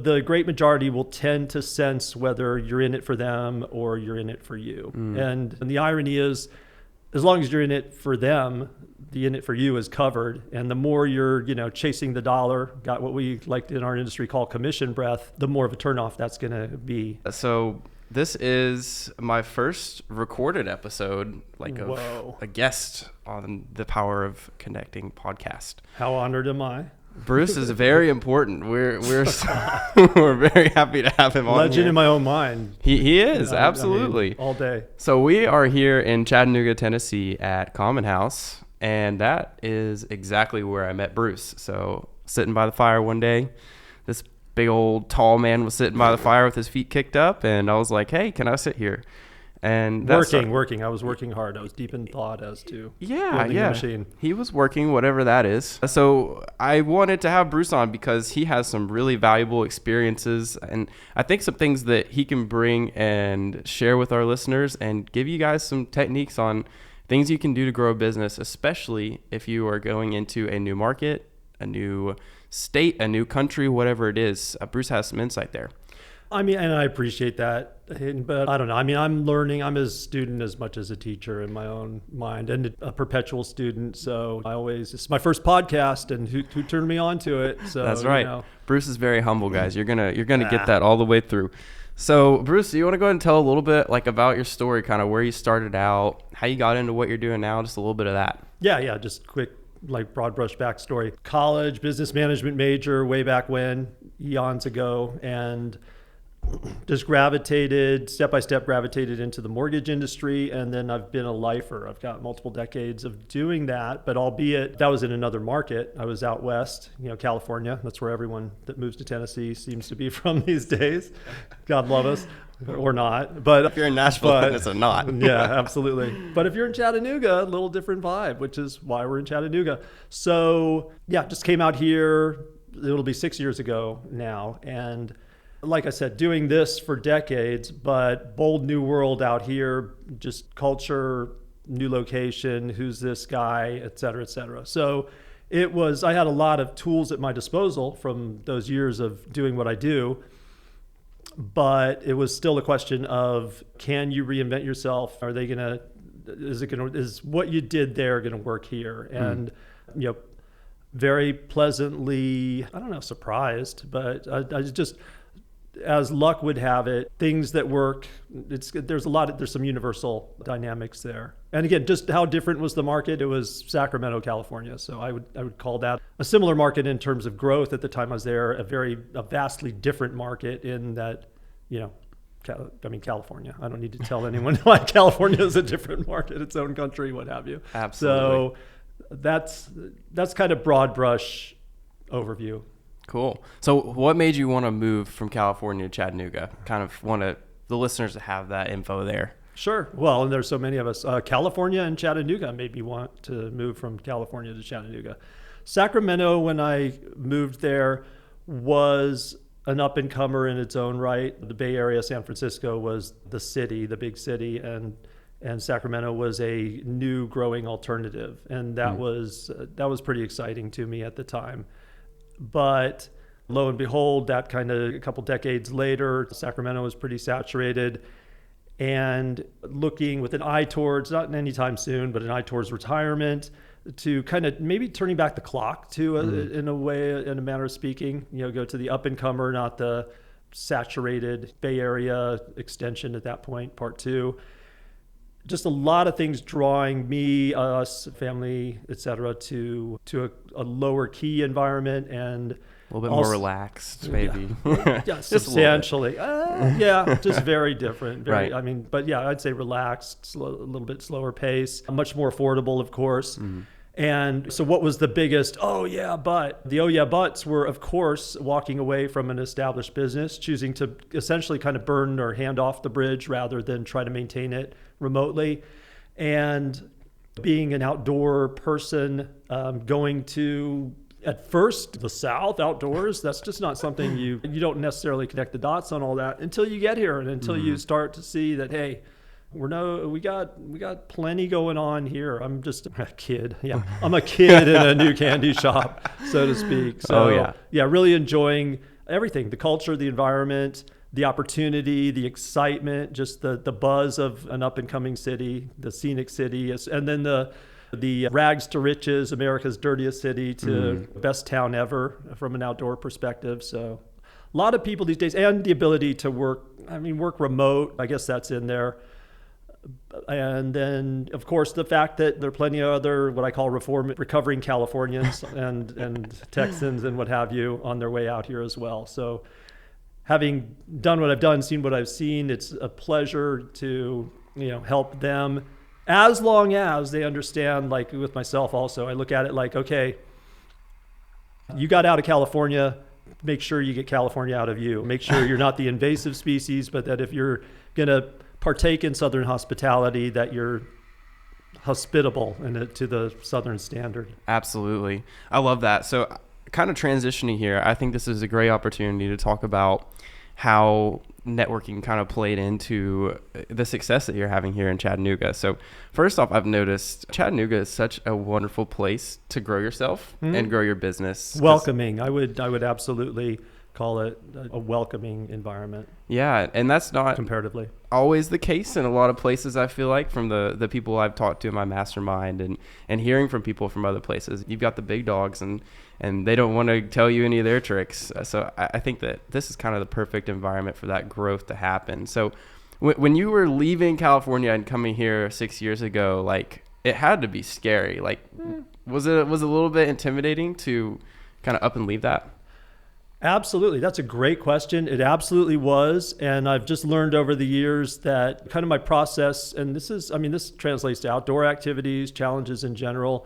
The great majority will tend to sense whether you're in it for them or you're in it for you. And the irony is, as long as you're in it for them, the in it for you is covered. And the more you're, chasing the dollar, got what we like in our industry call commission breath, the more of a turnoff that's going to be. So this is my first recorded episode, like a guest on the Power of Connecting podcast. How honored am I? Bruce is very important. We're we're very happy to have him on. Legend in my own mind. He is, absolutely. I mean, all day. So we are here in Chattanooga, Tennessee at Common House, and that is exactly where I met Bruce. So sitting by the fire one day, this big old tall man was sitting by the fire with his feet kicked up, and I was like, "Hey, can I sit here?" And working. I was working hard. I was deep in thought as to building the machine. He was working, whatever that is. So I wanted to have Bruce on because he has some really valuable experiences, and I think some things that he can bring and share with our listeners and give you guys some techniques on things you can do to grow a business, especially if you are going into a new market, a new state, a new country, whatever it is. Bruce has some insight there. I mean, and I appreciate that, but I don't know. I mean, I'm learning. I'm a student as much as a teacher in my own mind, and a perpetual student. So it's my first podcast, and who turned me on to it? So that's right. Bruce is very humble, guys. You're gonna get that all the way through. So Bruce, do you want to go ahead and tell a little bit about your story, kind of where you started out, how you got into what you're doing now, just a little bit of that? Yeah. Just quick, broad brush backstory. College, business management major way back when, eons ago, and just step by step gravitated into the mortgage industry. And then I've been a lifer. I've got multiple decades of doing that, but albeit that was in another market. I was out west, California. That's where everyone that moves to Tennessee seems to be from these days. God love us, or not. But if you're in Nashville, then it's a not. Yeah, absolutely. But if you're in Chattanooga, a little different vibe, which is why we're in Chattanooga. So yeah, just came out here. It'll be 6 years ago now. And like I said, doing this for decades, but bold new world out here, just culture, new location, who's this guy, et cetera, et cetera. So I had a lot of tools at my disposal from those years of doing what I do, but it was still a question of, can you reinvent yourself? Is what you did there going to work here? And, very pleasantly, I don't know, surprised, but I just, as luck would have it, things that work, there's some universal dynamics there. And again, just how different was the market? It was Sacramento, California. So I would call that a similar market in terms of growth at the time I was there, a vastly different market in that, California. I don't need to tell anyone why California is a different market, its own country, what have you. Absolutely. So that's kind of broad brush overview. Cool. So what made you want to move from California to Chattanooga? Kind of want the listeners to have that info there. Sure. Well, and there's so many of us. California and Chattanooga made me want to move from California to Chattanooga. Sacramento, when I moved there, was an up-and-comer in its own right. The Bay Area, San Francisco was the city, the big city, and Sacramento was a new growing alternative. And that was pretty exciting to me at the time. But lo and behold, that kind of a couple decades later, Sacramento was pretty saturated, and looking with an eye towards, not anytime soon, but an eye towards retirement, to kind of maybe turning back the clock to in a way, in a manner of speaking, go to the up and comer, not the saturated Bay Area extension at that point, part two. Just a lot of things drawing me, us, family, et cetera, to a lower key environment and a little bit more relaxed, maybe. Yeah, substantially. Just very different. Right. I'd say relaxed, a little bit slower pace, much more affordable, of course. Mm-hmm. And so what was the biggest, the buts were, of course, walking away from an established business, choosing to essentially kind of burn or hand off the bridge rather than try to maintain it remotely. And being an outdoor person, going to, at first, the South, outdoors, that's just not something you don't necessarily connect the dots on all that until you get here and until you start to see that, hey, we got plenty going on here. I'm just a kid. Yeah, I'm a kid in a new candy shop, so to speak. So really enjoying everything, the culture, the environment, the opportunity, the excitement, just the buzz of an up and coming city, the scenic city, and then the rags to riches, America's dirtiest city to best town ever from an outdoor perspective. So a lot of people these days, and the ability to work remote, I guess that's in there. And then, of course, the fact that there are plenty of other, what I call recovering Californians and Texans and what have you on their way out here as well. So having done what I've done, seen what I've seen, it's a pleasure to, help them as long as they understand, like with myself also, I look at it like, okay, you got out of California, make sure you get California out of you. Make sure you're not the invasive species, but that if you're going to partake in Southern hospitality, that you're hospitable and to the Southern standard. Absolutely. I love that. So kind of transitioning here, I think this is a great opportunity to talk about how networking kind of played into the success that you're having here in Chattanooga. So first off, I've noticed Chattanooga is such a wonderful place to grow yourself and grow your business. Welcoming. I would absolutely call it a welcoming environment. Yeah, and that's not comparatively always the case in a lot of places, I feel like, from the people I've talked to in my mastermind and hearing from people from other places. You've got the big dogs and they don't want to tell you any of their tricks. So I think that this is kind of the perfect environment for that growth to happen. So when you were leaving California and coming here 6 years ago, like, it had to be scary. Like, was it a little bit intimidating to kind of up and leave that? Absolutely. That's a great question. It absolutely was. And I've just learned over the years that kind of my process, and this translates to outdoor activities, challenges in general.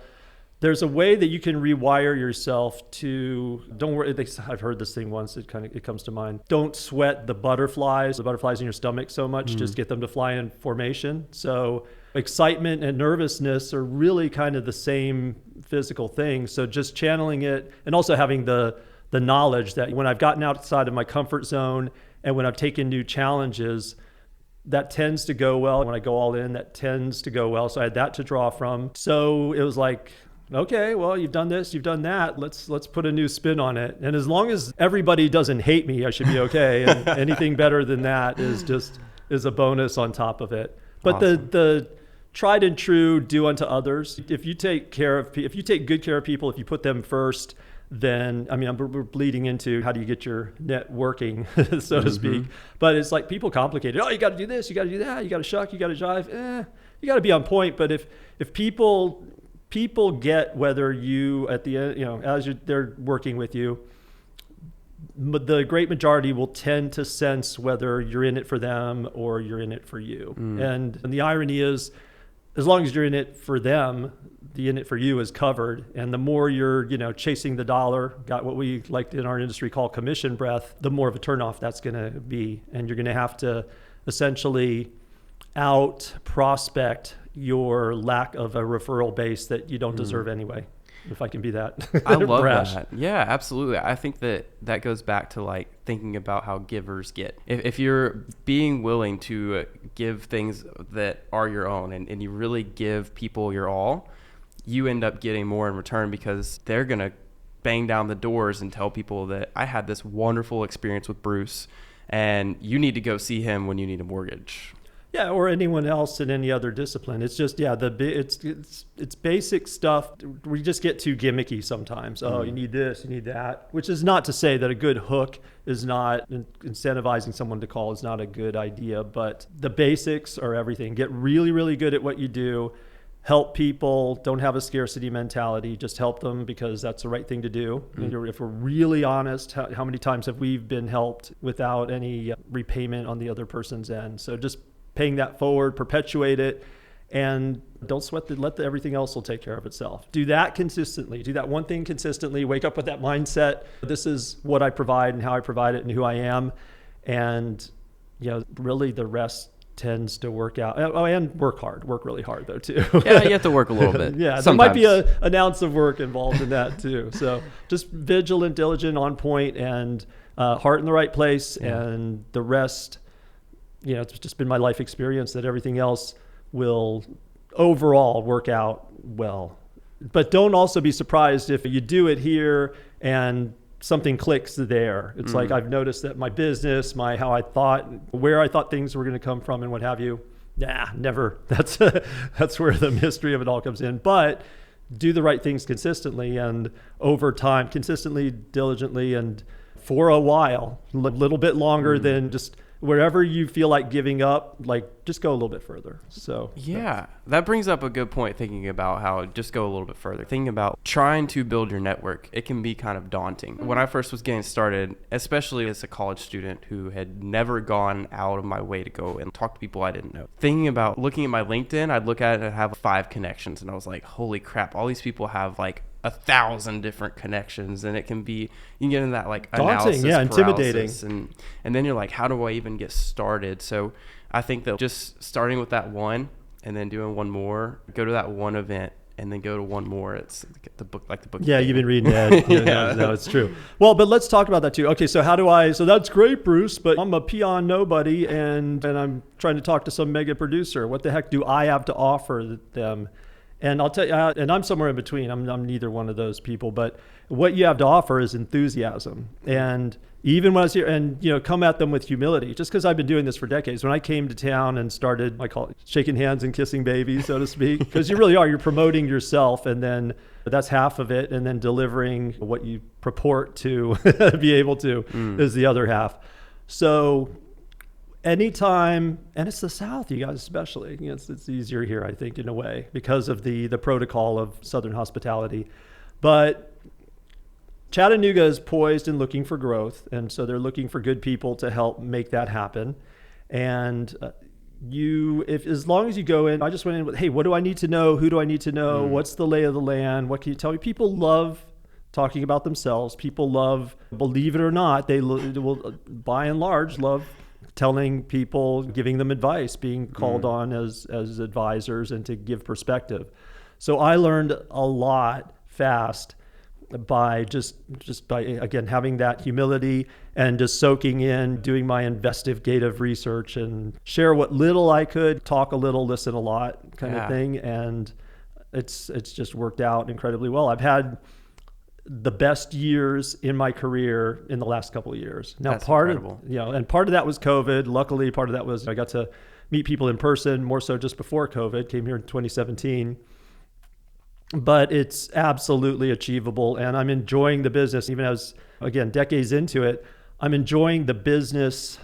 There's a way that you can rewire yourself to, don't worry, I've heard this thing once, it comes to mind. Don't sweat the butterflies in your stomach so much, just get them to fly in formation. So excitement and nervousness are really kind of the same physical thing. So just channeling it and also having the knowledge that when I've gotten outside of my comfort zone and when I've taken new challenges, that tends to go well. When I go all in, that tends to go well. So I had that to draw from. So it was like, okay, well, you've done this, you've done that. Let's put a new spin on it. And as long as everybody doesn't hate me, I should be okay. And anything better than that is a bonus on top of it. But awesome. The tried and true, do unto others. If you take good care of people, if you put them first, then, we're bleeding into how do you get your net working, so to speak. But it's like people complicate it. Oh, you got to do this, you got to do that, you got to shuck, you got to jive. You got to be on point. But if people get whether you at the end, as they're working with you, the great majority will tend to sense whether you're in it for them or you're in it for you. And the irony is, as long as you're in it for them, the in it for you is covered. And the more you're, chasing the dollar, got what we like in our industry call commission breath, the more of a turnoff that's going to be. And you're going to have to essentially out prospect your lack of a referral base that you don't deserve anyway, if I can be that I love brash. that. Yeah, absolutely. I think that goes back to like thinking about how givers get. If you're being willing to give things that are your own and you really give people your all, you end up getting more in return because they're going to bang down the doors and tell people that I had this wonderful experience with Bruce and you need to go see him when you need a mortgage. Yeah, or anyone else in any other discipline. It's just, it's basic stuff. We just get too gimmicky sometimes. Oh, you need this, you need that, which is not to say that a good hook is not incentivizing someone to call is not a good idea, but the basics are everything. Get really, really good at what you do. Help people. Don't have a scarcity mentality. Just help them because that's the right thing to do. If we're really honest, how many times have we been helped without any repayment on the other person's end? So just paying that forward, perpetuate it, and don't sweat everything else will take care of itself. Do that consistently. Do that one thing consistently. Wake up with that mindset. This is what I provide and how I provide it and who I am. And, really the rest tends to work out. Oh, and work hard. Work really hard, though, too. Yeah, you have to work a little bit. Yeah, sometimes. There might be an ounce of work involved in that, too. So just vigilant, diligent, on point, and heart in the right place, and the rest, it's just been my life experience that everything else will overall work out well. But don't also be surprised if you do it here and something clicks there. It's like I've noticed that my business, how I thought, where I thought things were going to come from and what have you. Nah, never. That's where the mystery of it all comes in. But do the right things consistently and over time, consistently, diligently, and for a while, a little bit longer than just wherever you feel like giving up, like just go a little bit further. So yeah, that brings up a good point, thinking about how just go a little bit further. Thinking about trying to build your network, it can be kind of daunting. When I first was getting started, especially as a college student who had never gone out of my way to go and talk to people I didn't know. Thinking about looking at my LinkedIn, I'd look at it and have 5 connections, and I was like, holy crap, all these people have like 1,000 different connections, and it can be, you can get into that like daunting, intimidating, and then you're like, how do I even get started? So I think that just starting with that one and then doing one more, go to that one event and then go to one more. It's the book. Yeah, you've been reading that. Yeah. No, it's true. Well, but let's talk about that too. Okay, so so that's great, Bruce, but I'm a peon nobody and I'm trying to talk to some mega producer. What the heck do I have to offer them? And I'll tell you, and I'm somewhere in between. I'm neither one of those people, but what you have to offer is enthusiasm. And even when I was here, and come at them with humility, just because I've been doing this for decades. When I came to town and started, I call it shaking hands and kissing babies, so to speak, because you really are, you're promoting yourself, and then that's half of it. And then delivering what you purport to be able to is the other half. So anytime, and it's the South, you guys especially, it's easier here, I think, in a way, because of the protocol of Southern hospitality. But Chattanooga is poised and looking for growth, and so they're looking for good people to help make that happen. And as long as you go in, I just went in with, hey, what do I need to know? Who do I need to know? What's the lay of the land? What can you tell me? People love talking about themselves. People love, believe it or not, they will, by and large, love telling people, giving them advice, being called on as advisors and to give perspective. So I learned a lot fast by just by, again, having that humility and just soaking in, doing my investigative research and share what little I could, talk a little, listen a lot kind of thing. And it's just worked out incredibly well. I've had the best years in my career in the last couple of years. Now, That's incredible. And part of that was COVID. Luckily, part of that was I got to meet people in person, more so just before COVID, came here in 2017. But it's absolutely achievable, and I'm enjoying the business. Even as, again, decades into it, I'm enjoying the business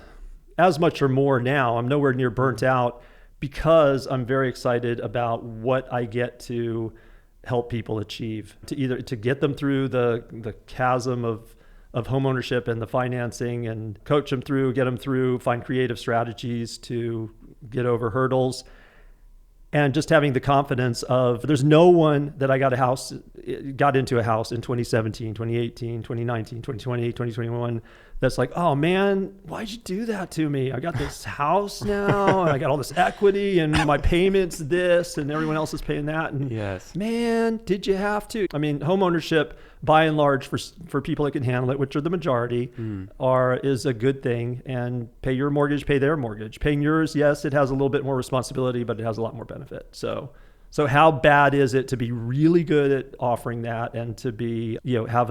as much or more now. I'm nowhere near burnt out because I'm very excited about what I get to help people achieve, to get them through the chasm of home ownership and the financing, and coach them through, get them through, find creative strategies to get over hurdles. And just having the confidence of, there's no one that I got into a house in 2017, 2018, 2019, 2020, 2021, that's like, oh man, why'd you do that to me? I got this house now, and I got all this equity, and my payments this, and everyone else is paying that. And yes, man, did you have to? I mean, home ownership, by and large, for people that can handle it, which are the majority, is a good thing. And pay your mortgage, pay their mortgage. Paying yours, yes, it has a little bit more responsibility, but it has a lot more benefit. So how bad is it to be really good at offering that, and to be, have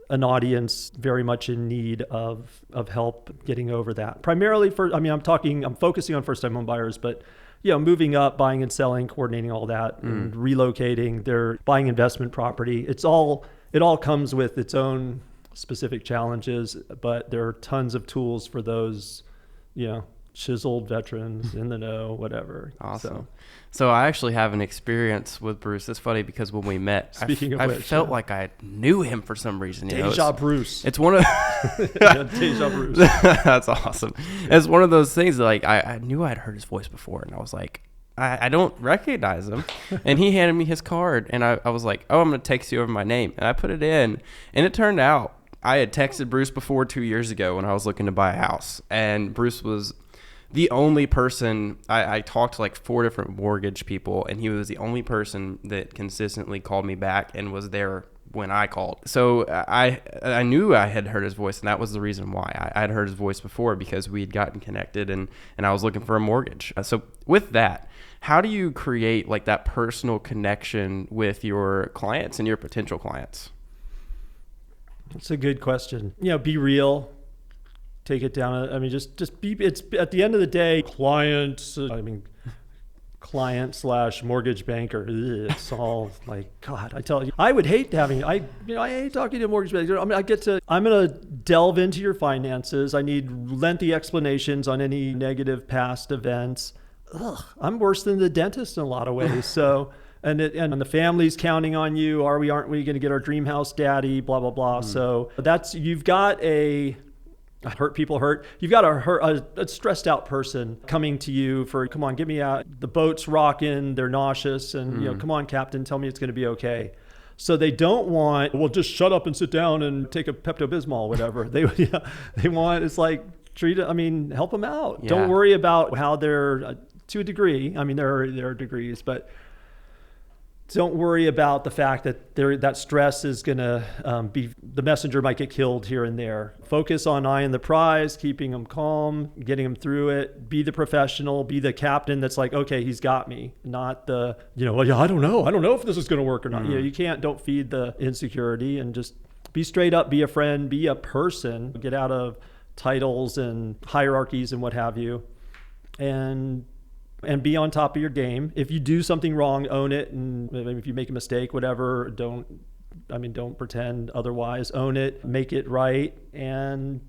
an audience very much in need of help getting over that? Primarily I'm focusing on first-time home buyers, but moving up, buying and selling, coordinating all that, and relocating, they're buying investment property. It all comes with its own specific challenges, but there are tons of tools for those, chiseled veterans in the know, whatever. Awesome. So I actually have an experience with Bruce. It's funny because when we met, I felt like I knew him for some reason. Deja Bruce. It's one of Deja Bruce. That's awesome. It's one of those things that, like, I knew I'd heard his voice before, and I was like, I don't recognize him. And he handed me his card, and I was like, oh, I'm going to text you over my name. And I put it in, and it turned out I had texted Bruce before 2 years ago when I was looking to buy a house, and Bruce was the only person. I talked to like 4 different mortgage people, and he was the only person that consistently called me back and was there when I called. So I knew I had heard his voice, and that was the reason why. I had heard his voice before, because we had gotten connected, and I was looking for a mortgage. So with that, how do you create like that personal connection with your clients and your potential clients? It's a good question. Be real. Take it down. I mean, just be. It's at the end of the day, client / mortgage banker. Ugh, it's all like, God, I tell you, I would hate having, I hate talking to a mortgage banker. I mean, I'm going to delve into your finances. I need lengthy explanations on any negative past events. Ugh, I'm worse than the dentist in a lot of ways. So, and the family's counting on you. Aren't we going to get our dream house, daddy, blah, blah, blah. So you've got hurt people hurt. You've got a stressed out person coming to you for, come on, get me out. The boat's rocking. They're nauseous. And, come on, Captain, tell me it's going to be okay. So they don't want, well, just shut up and sit down and take a Pepto-Bismol, whatever. They want, it's like, help them out. Yeah. Don't worry about how they're, to a degree. I mean, there are degrees, but don't worry about the fact that that stress is going to be, the messenger might get killed here and there. Focus on eyeing the prize, keeping them calm, getting them through it. Be the professional, be the captain that's like, okay, he's got me. Not the, well, yeah, I don't know if this is going to work or not. Don't feed the insecurity, and just be straight up, be a friend, be a person, get out of titles and hierarchies and what have you. And be on top of your game. If you do something wrong, own it. And if you make a mistake, whatever, don't pretend otherwise. Own it, make it right. And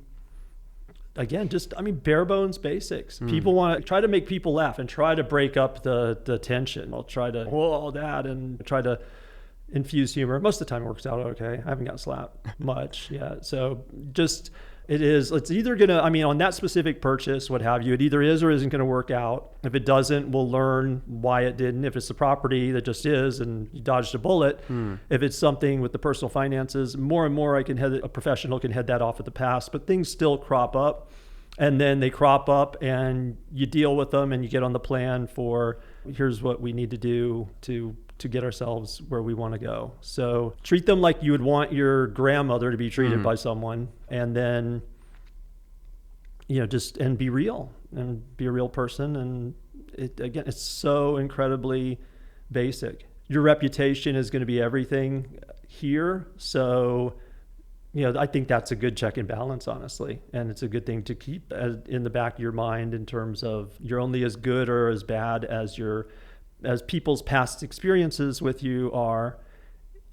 again, bare bones basics. People want to try to make people laugh and try to break up the tension. I'll try to all that and try to infuse humor. Most of the time it works out okay. I haven't got slapped much yet. So it's either going to, on that specific purchase, what have you, it either is or isn't going to work out. If it doesn't, we'll learn why it didn't. If it's the property that just is and you dodged a bullet, if it's something with the personal finances, more and more a professional can head that off at the pass, but things still crop up. And then they crop up and you deal with them and you get on the plan for, here's what we need to do to get ourselves where we want to go. So treat them like you would want your grandmother to be treated by someone. And then, and be real and be a real person. And it's so incredibly basic. Your reputation is going to be everything here. So, I think that's a good check and balance, honestly. And it's a good thing to keep in the back of your mind in terms of you're only as good or as bad as people's past experiences with you are.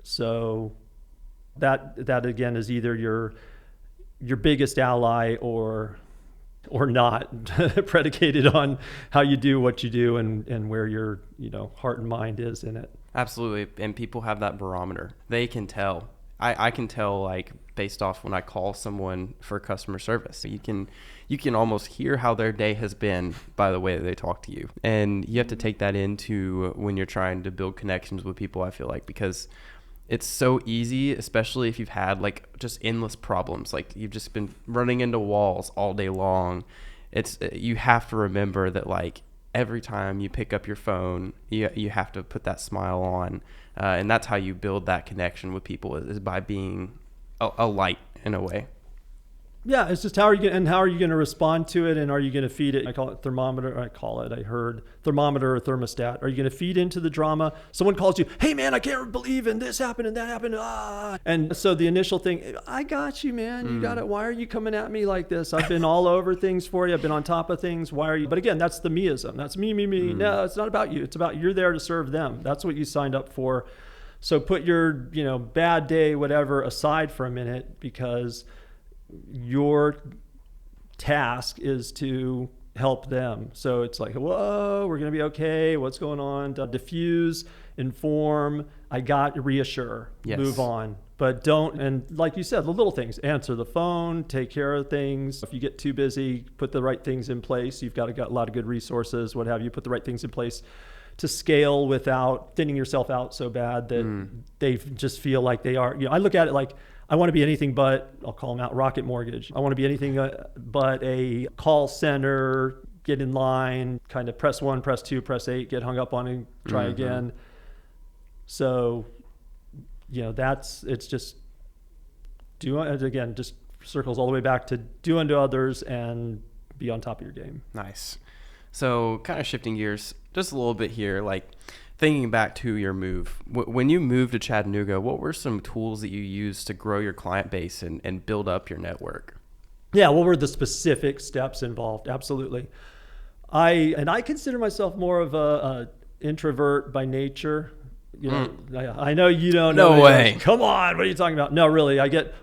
So that again is either your biggest ally or not, predicated on how you do what you do and where your heart and mind is in it. Absolutely. And people have that barometer. They can tell. I can tell, like, based off when I call someone for customer service. You can almost hear how their day has been by the way that they talk to you. And you have to take that into when you're trying to build connections with people, I feel like, because it's so easy, especially if you've had like just endless problems, like you've just been running into walls all day long. You have to remember that, like, every time you pick up your phone, you have to put that smile on. And that's how you build that connection with people, is by being a light in a way. Yeah, it's just how are you going to respond to it, and are you going to feed it? I heard thermometer or thermostat. Are you going to feed into the drama? Someone calls you, hey man, I can't believe in this happened and that happened. And so the initial thing, I got you, man. You got it. Why are you coming at me like this? I've been all over things for you. I've been on top of things. Why are you? But again, that's the meism. That's me. No, it's not about you. It's about you're there to serve them. That's what you signed up for. So put your, bad day, whatever, aside for a minute, because your task is to help them. So it's like, whoa, we're going to be okay. What's going on? Diffuse, inform, reassure, yes. Move on. But don't, and like you said, the little things, answer the phone, take care of things. If you get too busy, put the right things in place. You've got a lot of good resources, what have you, put the right things in place to scale without thinning yourself out so bad that they just feel like they are, I look at it like, I want to be anything but, I'll call them out, Rocket Mortgage. I want to be anything but a call center, get in line, kind of press 1, press 2, press 8, get hung up on and try again. So, it's just just circles all the way back to do unto others and be on top of your game. Nice. So kind of shifting gears just a little bit here, like Thinking back to your move, when you moved to Chattanooga, what were some tools that you used to grow your client base and build up your network? Yeah, what were the specific steps involved? Absolutely. I consider myself more of a introvert by nature. You know, I know you don't know. No way. Come on, what are you talking about? No, really,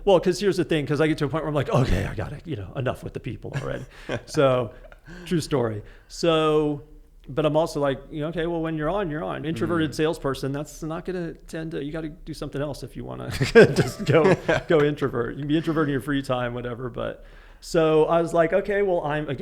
because here's the thing, because I get to a point where I'm like, okay, I got it, enough with the people already. So, true story. So, but I'm also like, okay, well, when you're on, you're on. Introverted salesperson, that's not going to tend to, you got to do something else if you want to just go introvert. You can be introvert in your free time, whatever. But so I was like, okay, well, I'm going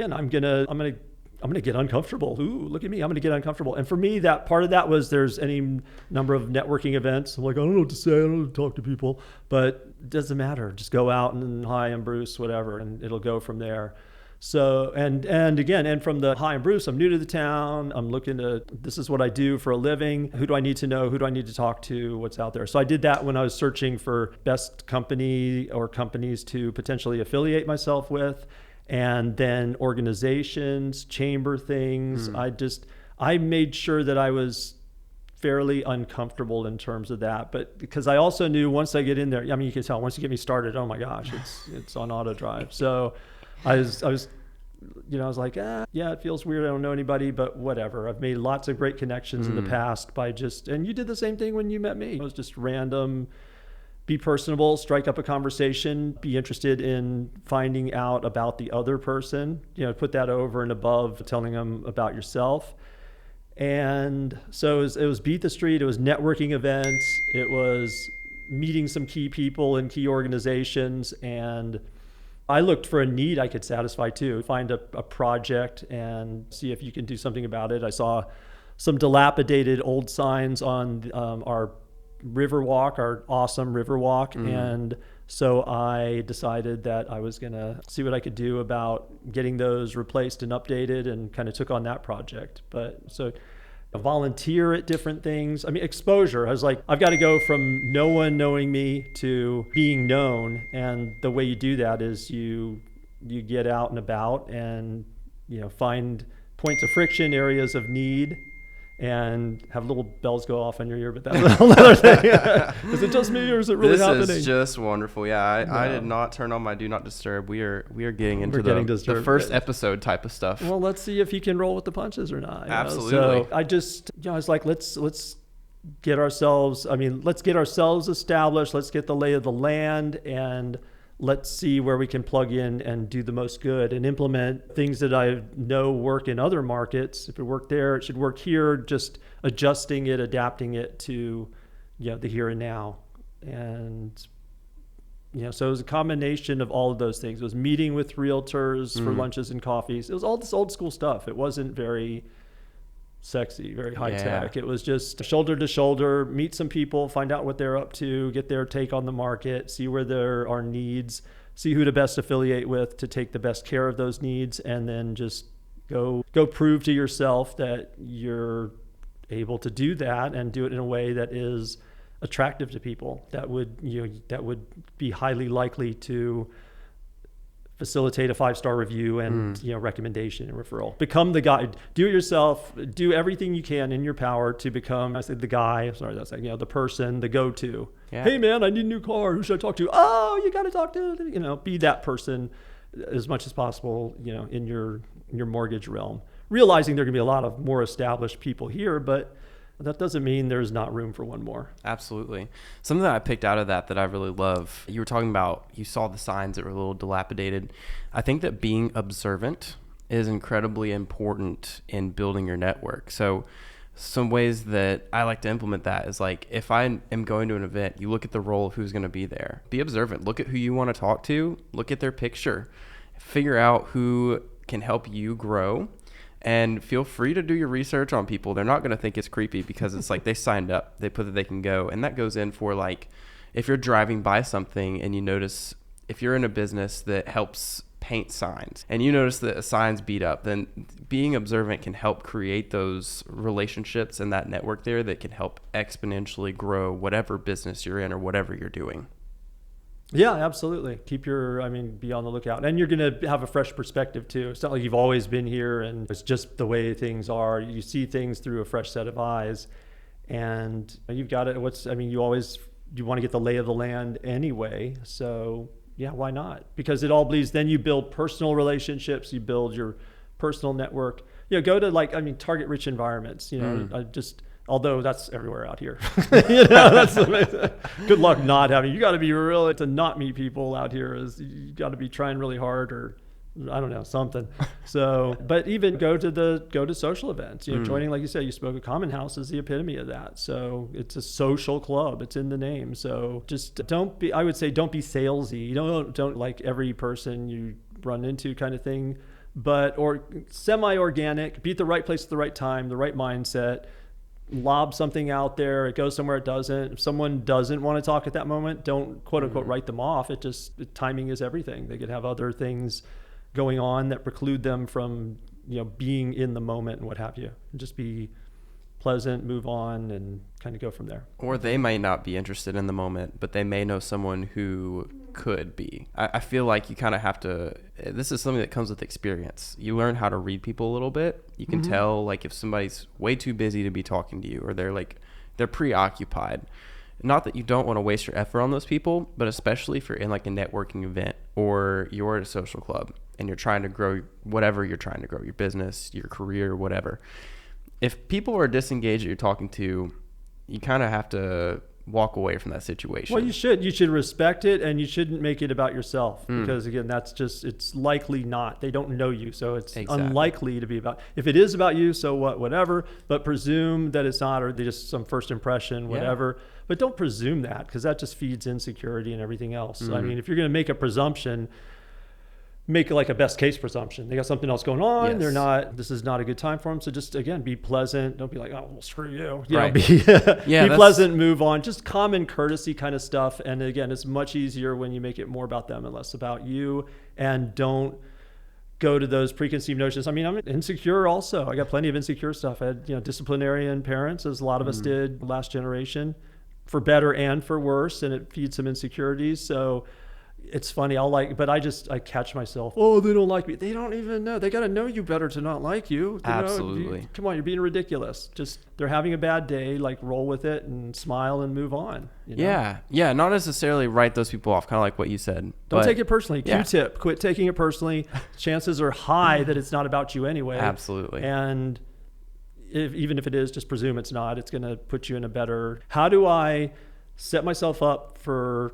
to get uncomfortable. Ooh, look at me. I'm going to get uncomfortable. And for me, that part of that was there's any number of networking events. I'm like, I don't know what to say. I don't know how to talk to people, but it doesn't matter. Just go out and hi, I'm Bruce, whatever, and it'll go from there. So, and from the hi, I'm Bruce, I'm new to the town. I'm looking to, this is what I do for a living. Who do I need to know? Who do I need to talk to? What's out there? So I did that when I was searching for best company or companies to potentially affiliate myself with. And then organizations, chamber things. I made sure that I was fairly uncomfortable in terms of that. But because I also knew once I get in there, I mean, you can tell once you get me started, oh my gosh, it's on auto drive. So I was like, yeah, it feels weird. I don't know anybody, but whatever. I've made lots of great connections in the past and you did the same thing when you met me. It was just random. Be personable, strike up a conversation, be interested in finding out about the other person, put that over and above telling them about yourself. And so it was beat the street, it was networking events, it was meeting some key people in key organizations. And I looked for a need I could satisfy too. Find a project and see if you can do something about it. I saw some dilapidated old signs on our Riverwalk, our awesome Riverwalk. And so I decided that I was going to see what I could do about getting those replaced and updated and kind of took on that project. But so I volunteer at different things. I mean, exposure. I was like, I've got to go from no one knowing me to being known. And the way you do that is you get out and about and, find points of friction, areas of need, and have little bells go off in your ear, but that's a whole other thing. Is it just me or is it really happening? This is just wonderful. Yeah, I did not turn on my do not disturb. We are getting into the first episode type of stuff. Well, let's see if you can roll with the punches or not. Absolutely. So I just, I was like, let's get ourselves established. Let's get the lay of the land and let's see where we can plug in and do the most good and implement things that I know work in other markets. If it worked there, it should work here, just adjusting it, adapting it to, the here and now. And, so it was a combination of all of those things. It was meeting with realtors for lunches and coffees. It was all this old school stuff. It wasn't very sexy, very high tech. It was just shoulder to shoulder, meet some people, find out what they're up to, get their take on the market, see where there are needs, see who to best affiliate with to take the best care of those needs, and then just go prove to yourself that you're able to do that and do it in a way that is attractive to people, that would be highly likely to facilitate a 5-star review and recommendation and referral. Become the guy. Do it yourself. Do everything you can in your power to become, I said, the guy. Sorry, that's like the person, the go-to. Yeah. Hey man, I need a new car. Who should I talk to? Oh, you got to talk to. Be that person as much as possible. In your mortgage realm. Realizing there are going to be a lot of more established people here, but that doesn't mean there's not room for one more. Absolutely. Something that I picked out of that I really love, you were talking about, you saw the signs that were a little dilapidated. I think that being observant is incredibly important in building your network. So some ways that I like to implement that is like, if I am going to an event, you look at the role of who's going to be there. Be observant. Look at who you want to talk to. Look at their picture. Figure out who can help you grow. And feel free to do your research on people. They're not going to think it's creepy because it's like they signed up. They put that they can go. And that goes in for like, if you're driving by something and you notice, if you're in a business that helps paint signs and you notice that a sign's beat up, then being observant can help create those relationships and that network there that can help exponentially grow whatever business you're in or whatever you're doing. Yeah, absolutely. Be on the lookout. And you're going to have a fresh perspective too. It's not like you've always been here and it's just the way things are. You see things through a fresh set of eyes. And you've got it. You want to get the lay of the land anyway. So yeah, why not? Because it all bleeds. Then you build personal relationships, you build your personal network. Go to target rich environments, although that's everywhere out here. That's good luck not having. You got to be really to not meet people out here. You got to be trying really hard, or I don't know, something. So, but even go to social events. Joining, like you said, you spoke of Common House is the epitome of that. So it's a social club. It's in the name. So just don't be salesy. Don't like every person you run into kind of thing, or semi-organic. Be at the right place at the right time, the right mindset. Lob something out there, it goes somewhere it doesn't. If someone doesn't want to talk at that moment, don't quote unquote write them off. Timing is everything. They could have other things going on that preclude them from being in the moment and what have you. Just be pleasant, move on, and kind of go from there. Or they may not be interested in the moment, but they may know someone who could be. I feel like you kind of have to, this is something that comes with experience. You learn how to read people a little bit. You can tell like if somebody's way too busy to be talking to you, or they're preoccupied. Not that you don't want to waste your effort on those people, but especially if you're in like a networking event or you're at a social club and you're trying to grow whatever you're trying to grow, your business, your career, whatever. If people are disengaged that you're talking to, you kind of have to walk away from that situation. Well, you should respect it, and you shouldn't make it about yourself, because again, it's likely not. They don't know you, so it's unlikely to be about. If it is about you, so what, whatever, but presume that it's not, or just some first impression, whatever. Yeah. But don't presume that, because that just feeds insecurity and everything else. I mean, if you're going to make a presumption, make it like a best case presumption. They got something else going on. Yes. This is not a good time for them. So just, again, be pleasant. Don't be like, oh, well, screw you. Be pleasant, move on. Just common courtesy kind of stuff. And again, it's much easier when you make it more about them and less about you, and don't go to those preconceived notions. I mean, I'm insecure also. I got plenty of insecure stuff. I had, disciplinarian parents, as a lot of us did last generation, for better and for worse. And it feeds some insecurities. So it's funny. But I catch myself. Oh, they don't like me. They don't even know. They got to know you better to not like you. Absolutely. Come on, you're being ridiculous. Just, they're having a bad day. Like, roll with it and smile and move on. Yeah. Not necessarily write those people off. Kind of like what you said. Don't take it personally. Q-tip. Quit taking it personally. Chances are high that it's not about you anyway. Absolutely. And even if it is, just presume it's not. It's going to put you in a better. How do I set myself up for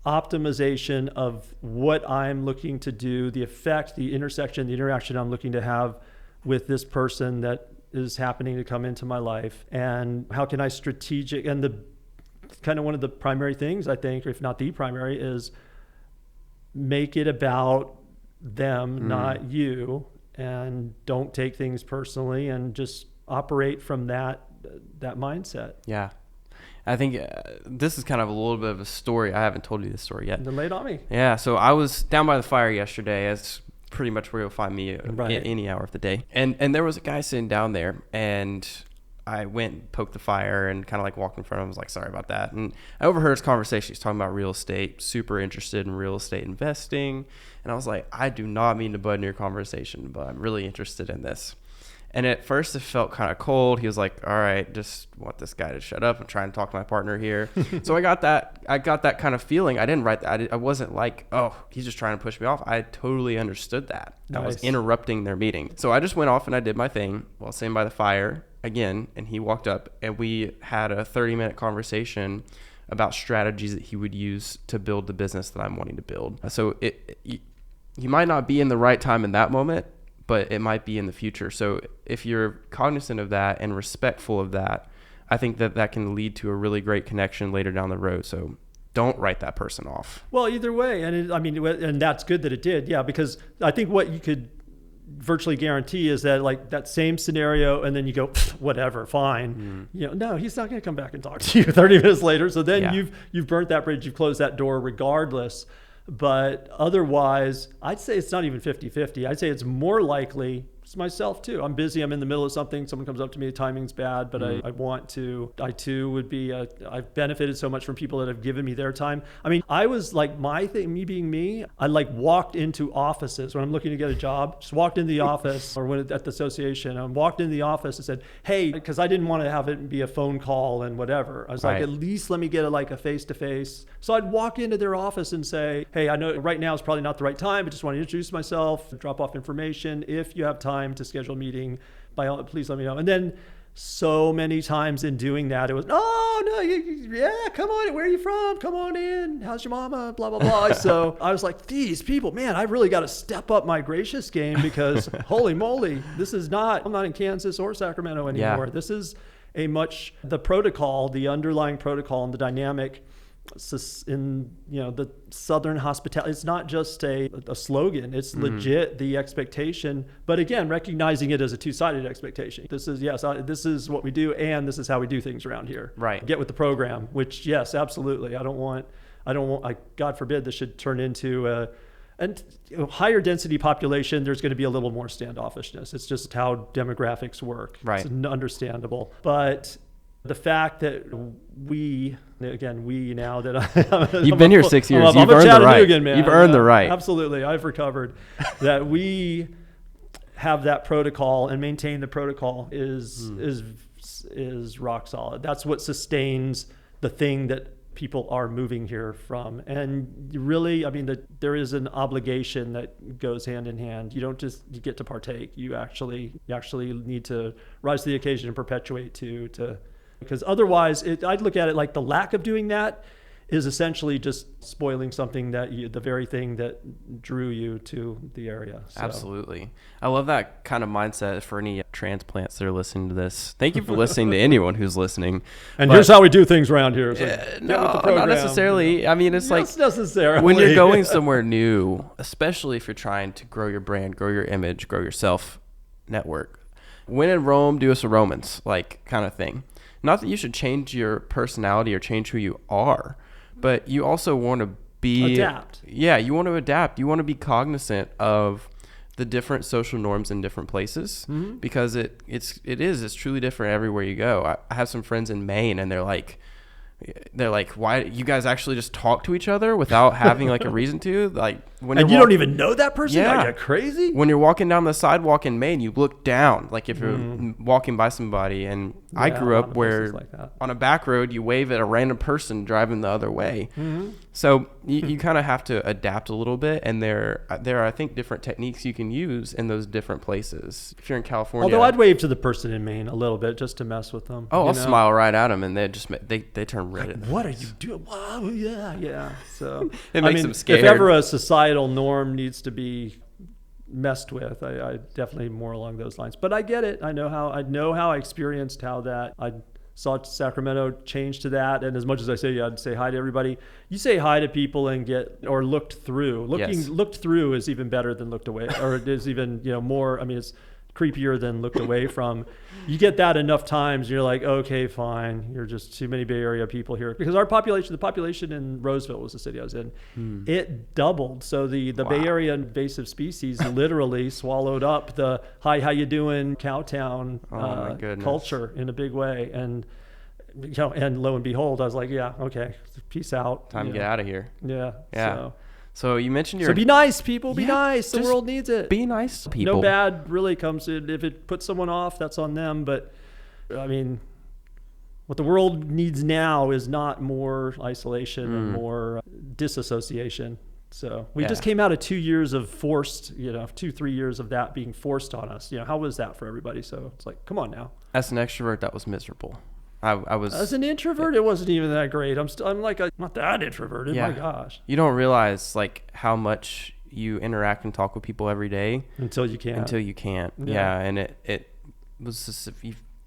optimization of what I'm looking to do, the effect, the intersection, the interaction I'm looking to have with this person that is happening to come into my life, and how can I strategic, and the kind of one of the primary things, I think, or if not the primary, is make it about them, not you, and don't take things personally, and just operate from that mindset. Yeah. I think this is kind of a little bit of a story. I haven't told you this story yet. Then lay it on me. Yeah, so I was down by the fire yesterday. That's pretty much where you'll find me any hour of the day. And there was a guy sitting down there, and I went and poked the fire and kind of like walked in front of him. I was like, sorry about that. And I overheard his conversation. He's talking about real estate, super interested in real estate investing. And I was like, I do not mean to butt in your conversation, but I'm really interested in this. And at first it felt kind of cold. He was like, all right, just want this guy to shut up. I'm trying to talk to my partner here. So I got that kind of feeling. I didn't write that. I wasn't like, oh, he's just trying to push me off. I totally understood that. Nice. I was interrupting their meeting. So I just went off and I did my thing while sitting by the fire again. And he walked up and we had a 30-minute conversation about strategies that he would use to build the business that I'm wanting to build. So you might not be in the right time in that moment, but it might be in the future. So if you're cognizant of that and respectful of that, I think that can lead to a really great connection later down the road. So don't write that person off. Well, either way. And that's good that it did. Yeah, because I think what you could virtually guarantee is that like that same scenario, and then you go, whatever, fine. No, he's not going to come back and talk to you 30 minutes later. So then you've burnt that bridge, you've closed that door regardless. But otherwise, I'd say it's not even 50-50. I'd say it's more likely myself too. I'm busy. I'm in the middle of something. Someone comes up to me. The timing's bad, but I want to. I too would be. I've benefited so much from people that have given me their time. I mean, I was like my thing. Me being me, I like walked into offices when I'm looking to get a job. Just walked into the office, or when at the association, I walked into the office and said, "Hey," because I didn't want to have it be a phone call and whatever. I was like, at least let me get a face to face. So I'd walk into their office and say, "Hey, I know right now is probably not the right time, but just want to introduce myself, drop off information. If you have time to schedule a meeting, please let me know." And then so many times in doing that, it was, "Oh, no, yeah, come on, where are you from? Come on in. How's your mama? Blah, blah, blah." So I was like, these people, man, I really got to step up my gracious game because holy moly, I'm not in Kansas or Sacramento anymore. This is the protocol, the underlying protocol and the dynamic in the Southern hospitality, it's not just a slogan, it's legit the expectation, but again recognizing it as a two-sided expectation. This is what we do, and this is how we do things around here. Get with the program, which yes, absolutely. I don't want God forbid this should turn into a higher density population. There's going to be a little more standoffishness. It's just how demographics work. It's understandable, but the fact that now that you've been here 6 years, you've earned the right. Man. You've earned the right. Absolutely, I've recovered. That we have that protocol and maintain the protocol is rock solid. That's what sustains the thing that people are moving here from. And really, I mean, there is an obligation that goes hand in hand. You don't just get to partake. You actually need to rise to the occasion and perpetuate because otherwise I'd look at it like the lack of doing that is essentially just spoiling something the very thing that drew you to the area. So. Absolutely. I love that kind of mindset for any transplants that are listening to this. Thank you for listening to anyone who's listening. And here's how we do things around here. So not necessarily. I mean, it's like necessarily. When you're going somewhere new, especially if you're trying to grow your brand, grow your image, grow your self network. When in Rome, do us a Romans, like kind of thing. Not that you should change your personality or change who you are, but you also want to adapt. Yeah, you want to adapt. You want to be cognizant of the different social norms in different places because it's truly different everywhere you go. I have some friends in Maine, and they're like, why you guys actually just talk to each other without having like a reason to? Like and you don't even know that person? Yeah. Are you crazy? When you're walking down the sidewalk in Maine, you look down, like if you're walking by somebody. And I grew up where on a back road, you wave at a random person driving the other way. So you kind of have to adapt a little bit. And there are, I think, different techniques you can use in those different places. If you're in California. Although I'd wave to the person in Maine a little bit just to mess with them. Oh, I'll smile right at them, and they turn red. Like, what are you doing? Wow, yeah. So it makes them scared. If ever a societal norm needs to be messed with, I definitely more along those lines. But I get it. I know how I experienced how that I saw Sacramento change to that. And as much as I say, I'd say hi to everybody. You say hi to people and looked through. Looked through is even better than looked away, or it is even more. I mean, it's creepier than looked away from. You get that enough times, you're like, okay, fine. You're just too many Bay Area people here. Because the population in Roseville was the city I was in. It doubled. So the Bay Area invasive species literally swallowed up the hi, how you doing, cowtown culture in a big way. And and lo and behold, I was like, yeah, okay, peace out. Time to get out of here. Yeah. So you mentioned So be nice, people. Be nice. The world needs it. Be nice to people. No bad really comes in. If it puts someone off, that's on them. But, I mean, what the world needs now is not more isolation and more disassociation. So we just came out of 2 years of forced, 2-3 years of that being forced on us. How was that for everybody? So it's like, come on now. As an extrovert, that was miserable. I was as an introvert, it wasn't even that great. I'm not that introverted. My gosh, you don't realize like how much you interact and talk with people every day until you can't. Yeah, and it was just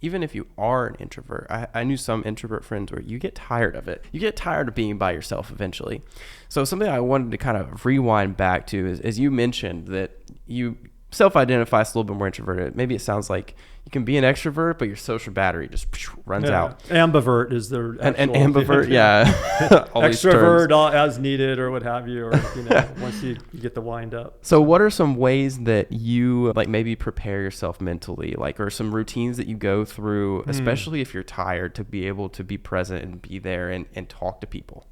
even if you are an introvert, I knew some introvert friends where you get tired of it. You get tired of being by yourself eventually. So something I wanted to kind of rewind back to is you mentioned that you self-identify as a little bit more introverted. Maybe it sounds like you can be an extrovert, but your social battery just runs out. Ambivert is the An ambivert, yeah. All these terms. Extrovert as needed or what have you, or once you get the wind up. So what are some ways that you like maybe prepare yourself mentally, like, or some routines that you go through, especially if you're tired, to be able to be present and be there and talk to people?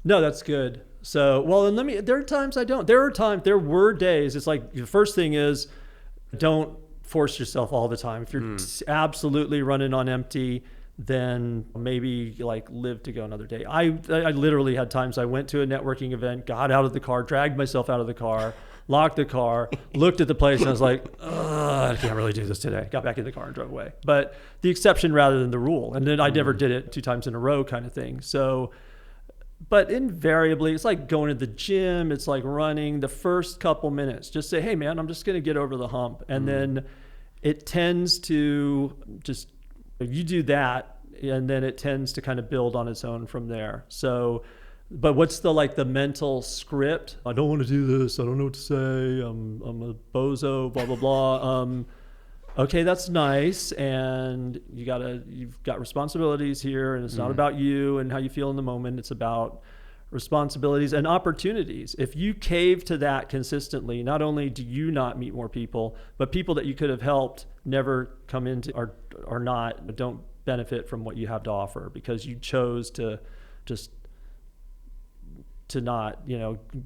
No, that's good. So, well, and there are times I don't. There were days, it's like the first thing is don't force yourself all the time. If you're absolutely running on empty, then maybe like live to go another day. I literally had times I went to a networking event, got out of the car, dragged myself out of the car, locked the car, looked at the place, and I was like, I can't really do this today. Got back in the car and drove away. But the exception rather than the rule. And then I never did it 2 times in a row kind of thing. So, but invariably, it's like going to the gym. It's like running. The first couple minutes, just say, hey, man, I'm just going to get over the hump. And then it tends to just, you do that, and then it tends to kind of build on its own from there. So, but what's the mental script? I don't want to do this. I don't know what to say. I'm a bozo, blah, blah, blah. Okay, that's nice. And you've got responsibilities here, and it's not about you and how you feel in the moment. It's about responsibilities and opportunities. If you cave to that consistently, not only do you not meet more people, but people that you could have helped never come into or not, don't benefit from what you have to offer because you chose to just to not,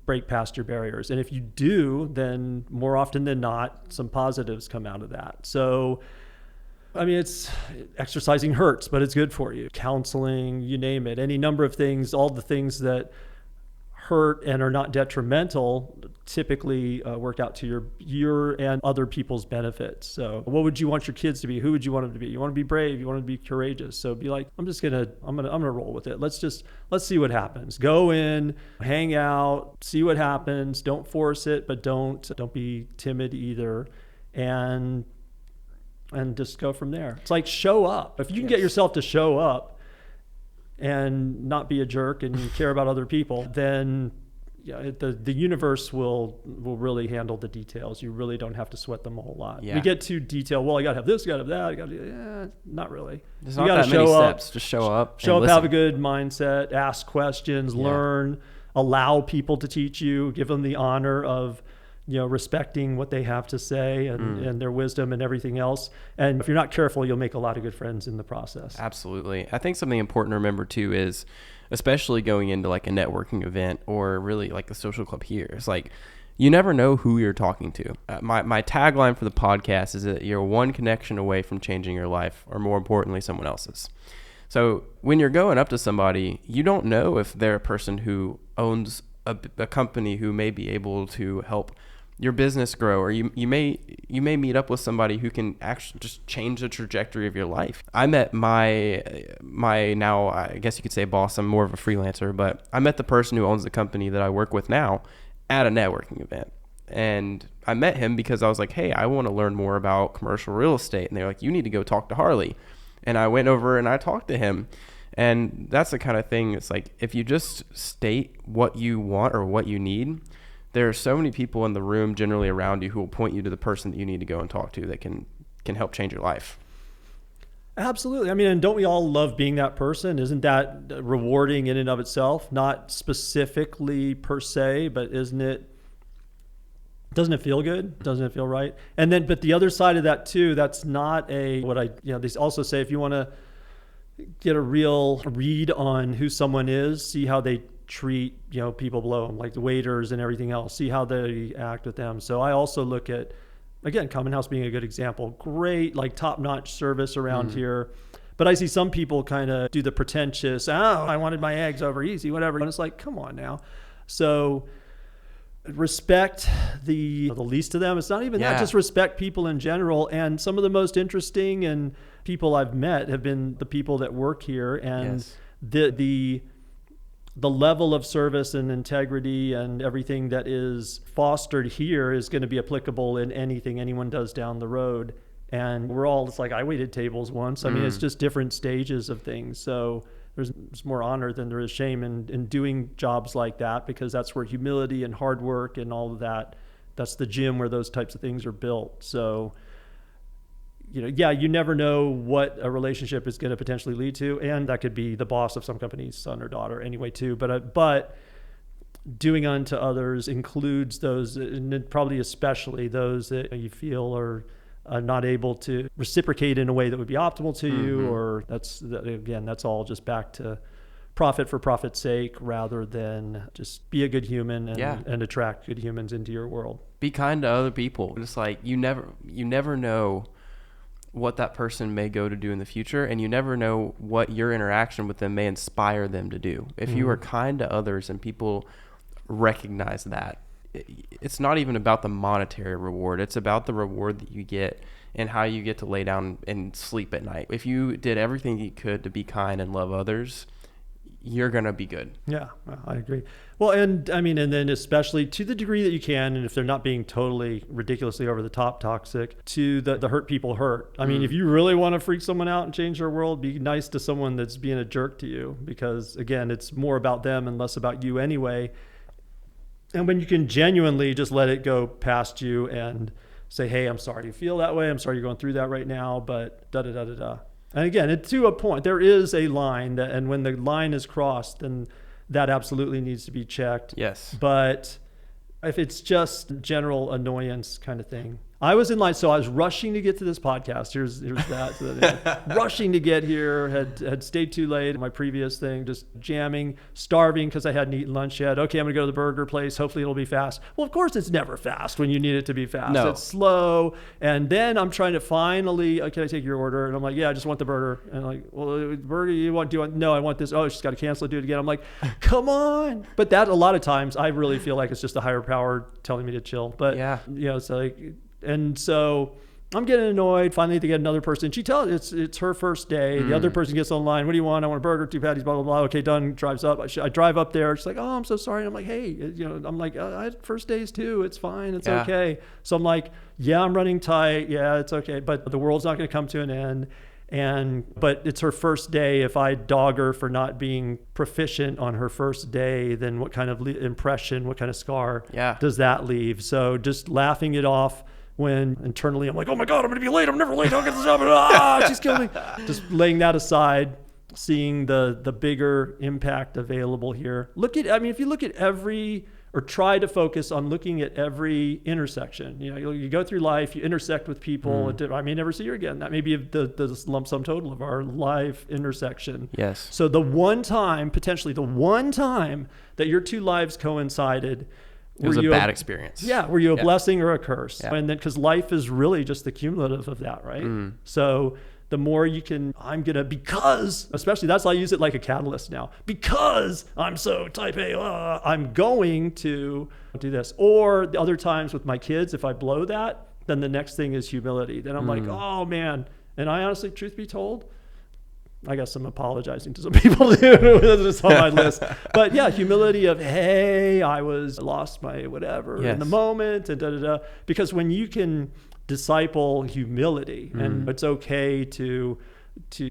break past your barriers. And if you do, then more often than not, some positives come out of that. So, I mean, exercising hurts, but it's good for you. Counseling, you name it, any number of things, all the things that hurt and are not detrimental typically work out to your and other people's benefits. So what would you want your kids to be? Who would you want them to be? You want to be brave, you want to be courageous. So be like, I'm gonna roll with it. Let's see what happens. Go in, hang out, see what happens. Don't force it, but don't be timid either. And just go from there. It's like show up. If you can get yourself to show up and not be a jerk and care about other people, then the universe will really handle the details. You really don't have to sweat them a whole lot. We get too detailed. Well, I got to have this, I got to have that. Not really. There's not that many steps. Just show up. Have a good mindset, ask questions, learn, allow people to teach you, give them the honor of respecting what they have to say and their wisdom and everything else. And if you're not careful, you'll make a lot of good friends in the process. Absolutely. I think something important to remember too is, especially going into like a networking event or really like a social club here, it's like, you never know who you're talking to. My tagline for the podcast is that you're one connection away from changing your life, or more importantly, someone else's. So when you're going up to somebody, you don't know if they're a person who owns a company who may be able to help your business grow, or you may meet up with somebody who can actually just change the trajectory of your life. I met my now, I guess you could say boss, I'm more of a freelancer, but I met the person who owns the company that I work with now at a networking event. And I met him because I was like, hey, I want to learn more about commercial real estate. And they're like, you need to go talk to Harley. And I went over and I talked to him. And that's the kind of thing, it's like, if you just state what you want or what you need, there are so many people in the room generally around you who will point you to the person that you need to go and talk to that can help change your life. Absolutely. I mean, and don't we all love being that person? Isn't that rewarding in and of itself? Not specifically per se, but doesn't it feel good? Doesn't it feel right? And then, but the other side of that too, that's not they also say, if you want to get a real read on who someone is, see how they treat people below them, like the waiters and everything else, see how they act with them. So I also look at, again, Common House being a good example, great, like top-notch service around here, but I see some people kind of do the pretentious, I wanted my eggs over easy, whatever, and it's like, come on now. So respect the least of them. It's not even that, just respect people in general. And some of the most interesting and people I've met have been the people that work here, and the level of service and integrity and everything that is fostered here is going to be applicable in anything anyone does down the road. And it's like, I waited tables once. I mean, it's just different stages of things. So there's more honor than there is shame in doing jobs like that, because that's where humility and hard work and all of that That's the gym where those types of things are built. So, you never know what a relationship is going to potentially lead to. And that could be the boss of some company's son or daughter anyway, too. But doing unto others includes those, and probably especially those that you feel are not able to reciprocate in a way that would be optimal to you, or that's all just back to profit for profit's sake rather than just be a good human and attract good humans into your world. Be kind to other people. It's like you never know what that person may go to do in the future, and you never know what your interaction with them may inspire them to do. If you are kind to others and people recognize that, it's not even about the monetary reward. It's about the reward that you get and how you get to lay down and sleep at night. If you did everything you could to be kind and love others, you're going to be good. Yeah, I agree. Well, and then especially to the degree that you can, and if they're not being totally ridiculously over the top toxic, to the hurt people hurt. If you really want to freak someone out and change their world, be nice to someone that's being a jerk to you, because again, it's more about them and less about you anyway. And when you can genuinely just let it go past you and say, hey, I'm sorry you feel that way. I'm sorry you're going through that right now, but da-da-da-da-da. And again, to a point, there is a line and when the line is crossed, then that absolutely needs to be checked. Yes. But if it's just general annoyance kind of thing. I was in line, so I was rushing to get to this podcast. Here's that. Rushing to get here, had stayed too late. My previous thing, just jamming, starving because I hadn't eaten lunch yet. Okay, I'm gonna go to the burger place. Hopefully it'll be fast. Well, of course it's never fast when you need it to be fast. No. It's slow. And then I'm trying to finally, can I take your order? And I'm like, yeah, I just want the burger. And I'm like, well, burger do you want? No, I want this. Oh, she's got to cancel it, do it again. I'm like, come on. But that a lot of times I really feel like it's just a higher power telling me to chill. But it's like. And so I'm getting annoyed. Finally, they get another person. She tells it's her first day. The other person gets online. What do you want? I want a burger, 2 patties, blah, blah, blah. Okay, done. Drives up. I drive up there. She's like, oh, I'm so sorry. And I'm like, hey, I'm like, I had first days too. It's fine. It's okay. So I'm like, yeah, I'm running tight. Yeah, it's okay. But the world's not going to come to an end. But it's her first day. If I dog her for not being proficient on her first day, then what kind of impression, what kind of scar does that leave? So just laughing it off. When internally I'm like, oh my God, I'm going to be late. I'm never late. I'll get this job. She's killing me. Just laying that aside, seeing the bigger impact available here. If you look at or try to focus on looking at every intersection. You go through life, you intersect with people. I may never see you again. That may be the lump sum total of our life intersection. Yes. So potentially the one time that your two lives coincided, it was a bad experience. Yeah. Were you a blessing or a curse? Yeah. And then, because life is really just the cumulative of that, right? So the more you can, especially that's, I use it like a catalyst now. Because I'm so type A, I'm going to do this. Or the other times with my kids, if I blow that, then the next thing is humility. Then I'm like, oh man. And I honestly, truth be told, I guess I'm apologizing to some people too. That's on my list. But yeah, humility of, hey, I lost my whatever in the moment, and da-da-da. Because when you can disciple humility, and it's okay to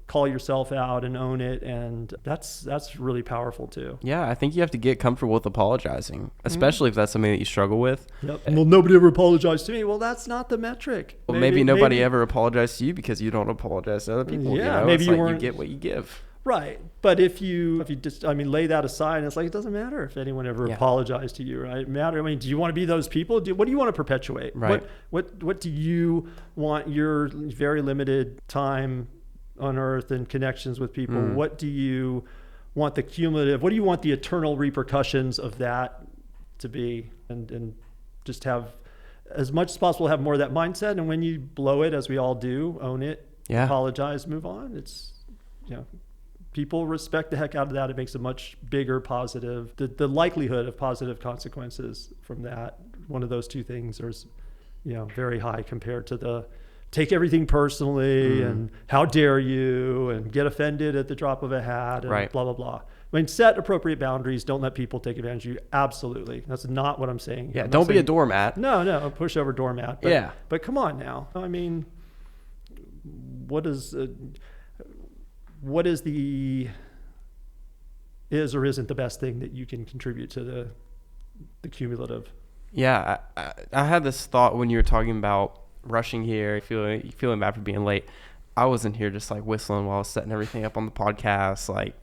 call yourself out and own it, and that's really powerful too. Yeah, I think you have to get comfortable with apologizing, especially if that's something that you struggle with. Yep. Well, nobody ever apologized to me. Well, that's not the metric. Well, maybe nobody ever apologized to you because you don't apologize to other people. Yeah, maybe you get what you give. Right. But if you just, lay that aside, and it's like, it doesn't matter if anyone ever apologized to you, right? Do you want to be those people? What do you want to perpetuate? Right. What do you want your very limited time on earth and connections with people? What do you want what do you want the eternal repercussions of that to be? And just have, as much as possible, have more of that mindset. And when you blow it, as we all do, own it, apologize, move on. It's, people respect the heck out of that. It makes a much bigger positive, the likelihood of positive consequences from that. One of those two things is, very high compared to the take everything personally and how dare you and get offended at the drop of a hat and blah, blah, blah. Set appropriate boundaries. Don't let people take advantage of you. Absolutely. That's not what I'm saying. Yeah, don't be a doormat. No, a pushover doormat. But, but come on now. What is or isn't the best thing that you can contribute to the cumulative? Yeah, I had this thought when you were talking about rushing here, feeling bad for being late. I wasn't here just like whistling while I was setting everything up on the podcast. Like,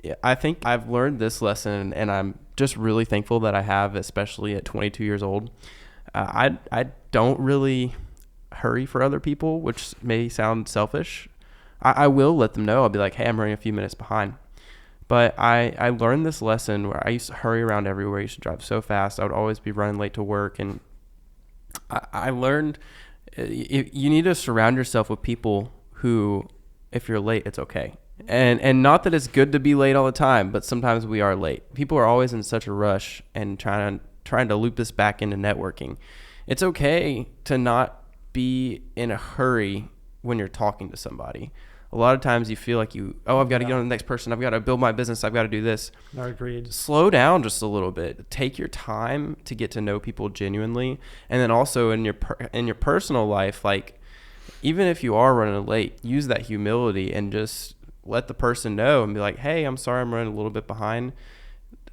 yeah, I think I've learned this lesson, and I'm just really thankful that I have, especially at 22 years old. I don't really hurry for other people, which may sound selfish. I will let them know. I'll be like, hey, I'm running a few minutes behind. But I learned this lesson where I used to hurry around everywhere. I used to drive so fast. I would always be running late to work. And I learned you need to surround yourself with people who, if you're late, it's okay. And not that it's good to be late all the time, but sometimes we are late. People are always in such a rush and trying to loop this back into networking. It's okay to not be in a hurry when you're talking to somebody. A lot of times you feel like I've got to get on the next person. I've got to build my business. I've got to do this. I agreed. Slow down just a little bit. Take your time to get to know people genuinely. And then also in your personal life, like even if you are running late, use that humility and just let the person know and be like, hey, I'm sorry I'm running a little bit behind.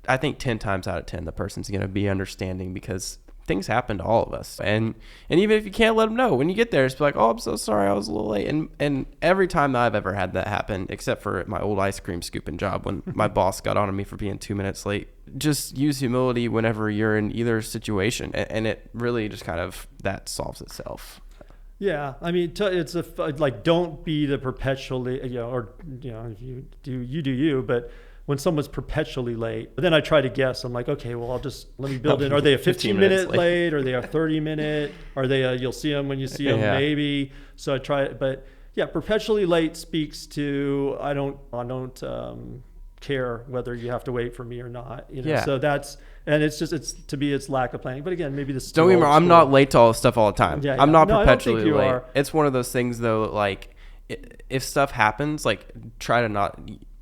I think 10 times out of 10, the person's going to be understanding because things happen to all of us. And even if you can't let them know, when you get there, it's like, oh, I'm so sorry, I was a little late. And every time that I've ever had that happen, except for my old ice cream scooping job when my boss got on me for being 2 minutes late, just use humility whenever you're in either situation. And it really just kind of, that solves itself. Yeah, I mean, it's like, don't be the perpetually, you do you, but when someone's perpetually late, but then I try to guess. I'm like, okay, well, let me build in. Are they a 15-minute late? Are they a 30-minute? Are they you'll see them when you see them, maybe. So I try it, but yeah, perpetually late speaks to I don't care whether you have to wait for me or not. So that's. And it's lack of planning. But again, maybe this. Don't get me wrong. I'm not late to all this stuff all the time. Yeah, I'm not no, perpetually I don't think you late. are. It's one of those things though. Like, if stuff happens, like try to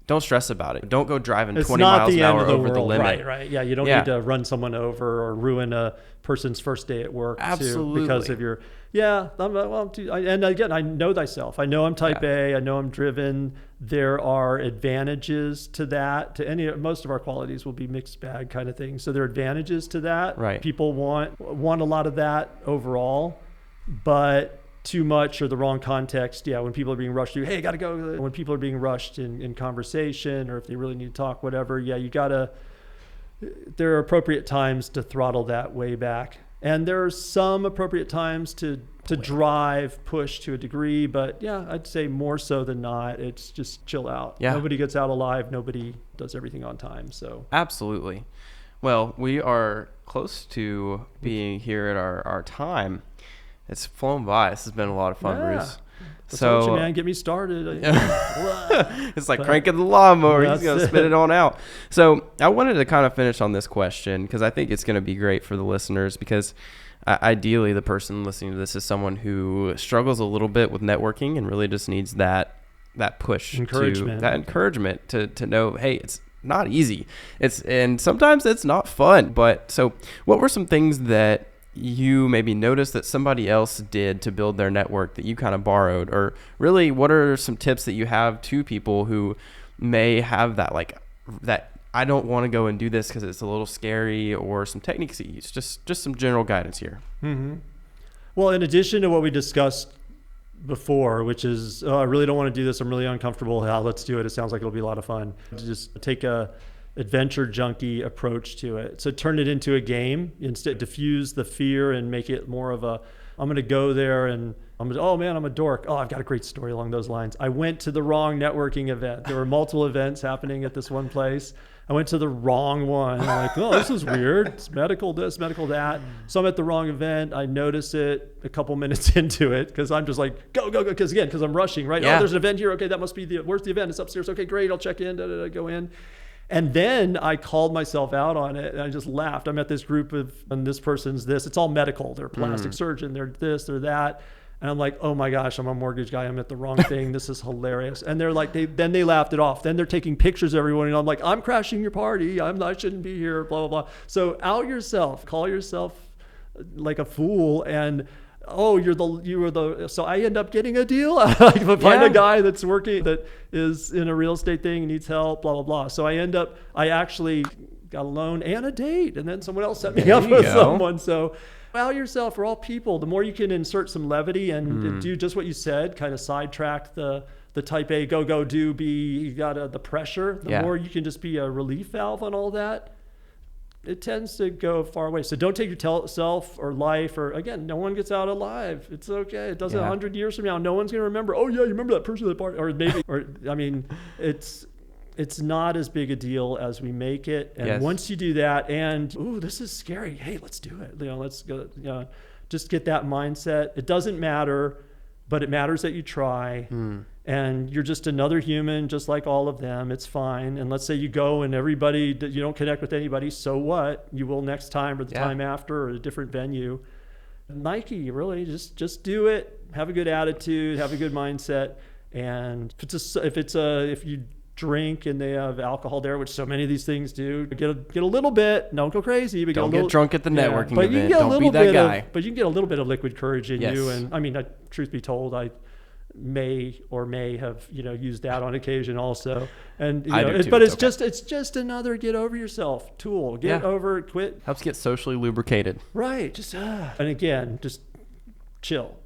don't stress about it. Don't go driving 20 miles an hour over the limit. Right. Yeah. You don't need to run someone over or ruin a person's first day at work. Absolutely. Because of your. Yeah. And again, I know thyself. I know I'm type A. I know I'm driven. There are advantages to that. Most of our qualities will be mixed bag kind of things. So there are advantages to that. Right. People want a lot of that overall, but too much or the wrong context. Yeah. When people are being rushed to, hey, gotta go. When people are being rushed in conversation, or if they really need to talk, whatever. Yeah. There are appropriate times to throttle that way back. And there are some appropriate times to push to a degree, but yeah, I'd say more so than not, it's just chill out. Yeah. Nobody gets out alive. Nobody does everything on time. So absolutely. Well, we are close to being here at our time. It's flown by. This has been a lot of fun, Bruce. So, you, man, get me started. It's like cranking the lawnmower. He's going to spit it on out. So I wanted to kind of finish on this question because I think it's going to be great for the listeners because ideally the person listening to this is someone who struggles a little bit with networking and really just needs that push, encouragement to know, hey, it's not easy. And sometimes it's not fun. But so what were some things that you maybe noticed that somebody else did to build their network that you kind of borrowed? Or really, what are some tips that you have to people who may have that I don't want to go and do this because it's a little scary, or some techniques that you use? Just some general guidance here. Mm-hmm. Well, in addition to what we discussed before, which is, I really don't want to do this, I'm really uncomfortable. Let's do it. It sounds like it'll be a lot of fun. Just take a adventure junkie approach to it. So turn it into a game. Instead, diffuse the fear and make it more of I'm going to go there and I'm a dork. Oh, I've got a great story along those lines. I went to the wrong networking event. There were multiple events happening at this one place. I went to the wrong one. I'm like, oh, this is weird. It's medical this, medical that. So I'm at the wrong event. I notice it a couple minutes into it because I'm just like, go. Because I'm rushing, right? Yeah. Oh, there's an event here. Okay, that must be where's the event? It's upstairs. Okay, great. I'll check in. Go in. And then I called myself out on it and I just laughed. I'm at this group and this person's this. It's all medical. They're a plastic surgeon. They're this, they're that. And I'm like, oh my gosh, I'm a mortgage guy. I'm at the wrong thing. This is hilarious. And they're like, then they laughed it off. Then they're taking pictures of everyone. And I'm like, I'm crashing your party. I shouldn't be here, blah, blah, blah. So out yourself, call yourself like a fool. And so I end up getting a deal. I find a guy that's working, that is in a real estate thing, needs help, blah, blah, blah. So I actually got a loan and a date, and then someone else set me There up you with go. someone. So allow yourself. We're all people. The more you can insert some levity and do just what you said, kind of sidetrack the type A, go, do, be, you got the pressure. The more you can just be a relief valve on all that, it tends to go far away. So don't take yourself or life, or again, no one gets out alive. It's okay. It doesn't. 100 years from now, no one's going to remember. Oh yeah, you remember that person at the party, or maybe, or I mean, it's not as big a deal as we make it. And once you do that, and this is scary. Hey, let's do it. Let's go. Just get that mindset. It doesn't matter, but it matters that you try. And you're just another human, just like all of them. It's fine. And let's say you go and you don't connect with anybody. So what? You will next time, or the time after, or a different venue. Nike, really, just do it. Have a good attitude. Have a good mindset. And if you drink and they have alcohol there, which so many of these things do, get a little bit. Don't go crazy. But don't get drunk at the networking event. Don't be that guy. But you can get a little bit of liquid courage in you. And I mean, truth be told, I may have used that on occasion also, and but it's just another get over yourself tool. Quit, helps get socially lubricated, right? Just and again, just chill.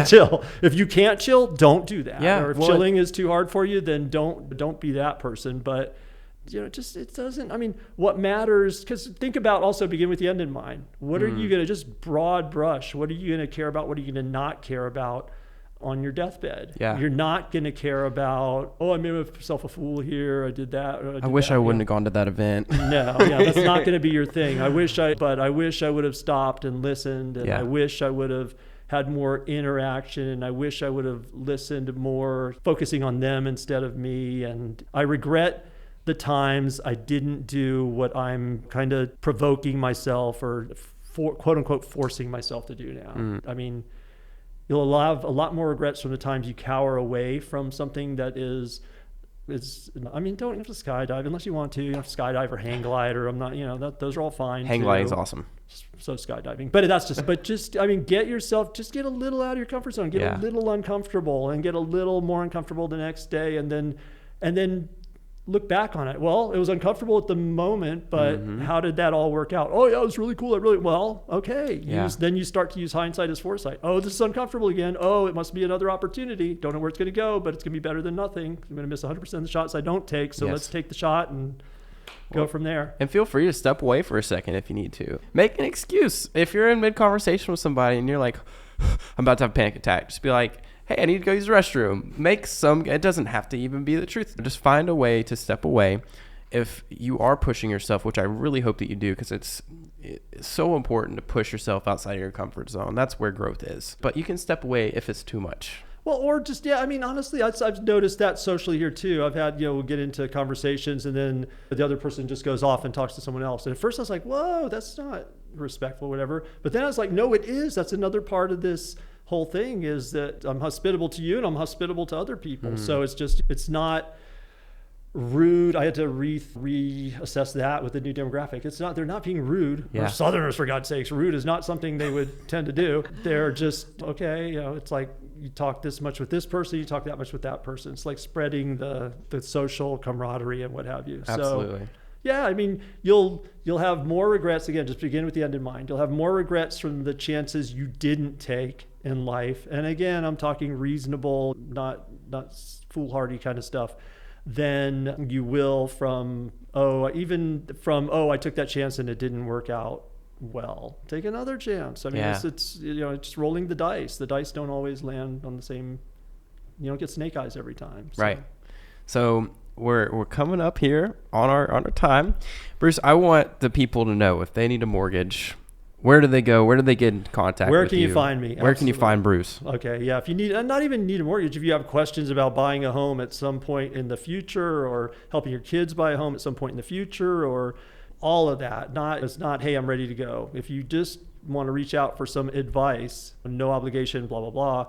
Chill. If you can't chill, don't do that. Or if chilling is too hard for you, then don't be that person. But it doesn't, I mean, what matters, because think about, also begin with the end in mind. What are you going to, just broad brush, what are you going to care about? What are you going to not care about on your deathbed? You're not going to care about, I made myself a fool here, I did that. I wish I wouldn't have gone to that event. No, that's not going to be your thing. I wish I would have stopped and listened, and I wish I would have had more interaction, and I wish I would have listened more, focusing on them instead of me. And I regret the times I didn't do what I'm kind of provoking myself, or quote unquote forcing myself to do now. I mean, you'll have a lot more regrets from the times you cower away from something that is, I mean, don't have to skydive unless you want to. You don't have to skydive or hang glide, or I'm not, those are all fine. Hang gliding's awesome. So skydiving, but I mean, get a little out of your comfort zone, get a little uncomfortable, and get a little more uncomfortable the next day, and then look back on it. Well, it was uncomfortable at the moment, but how did that all work out? Oh yeah, it was really cool. Okay. Then you start to use hindsight as foresight. Oh, this is uncomfortable again. Oh, it must be another opportunity. Don't know where it's going to go, but it's going to be better than nothing. I'm going to miss 100% of the shots I don't take. So let's take the shot and go from there. And feel free to step away for a second if you need to. Make an excuse. If you're in mid-conversation with somebody and you're like, I'm about to have a panic attack, just be like, hey, I need to go use the restroom. It doesn't have to even be the truth. Just find a way to step away. If you are pushing yourself, which I really hope that you do, because it's so important to push yourself outside of your comfort zone. That's where growth is. But you can step away if it's too much. Well, or just, I mean, honestly, I've noticed that socially here too. I've had, we'll get into conversations, and then the other person just goes off and talks to someone else. And at first I was like, whoa, that's not respectful, whatever. But then I was like, no, it is. That's another part of this whole thing, is that I'm hospitable to you and I'm hospitable to other people. So it's not rude. I had to reassess that with the new demographic. They're not being rude. We're Southerners, for God's sakes. Rude is not something they would tend to do. They're just, okay, it's like you talk this much with this person, you talk that much with that person. It's like spreading the social camaraderie and what have you. Absolutely. So, yeah, I mean, you'll have more regrets. Again, just begin with the end in mind. You'll have more regrets from the chances you didn't take in life. And again, I'm talking reasonable, not foolhardy kind of stuff, than you will from, I took that chance and it didn't work out well. Take another chance. I mean, it's just rolling the dice. The dice don't always land on the same, you don't get snake eyes every time. So. Right. So we're coming up here on our time. Bruce, I want the people to know if they need a mortgage, where do they go? Where do they get in contact with you? Where can you find me? Where can you find Bruce? Okay, yeah. If you not even need a mortgage, if you have questions about buying a home at some point in the future, or helping your kids buy a home at some point in the future, or all of that. It's not, hey, I'm ready to go. If you just want to reach out for some advice, no obligation, blah, blah, blah,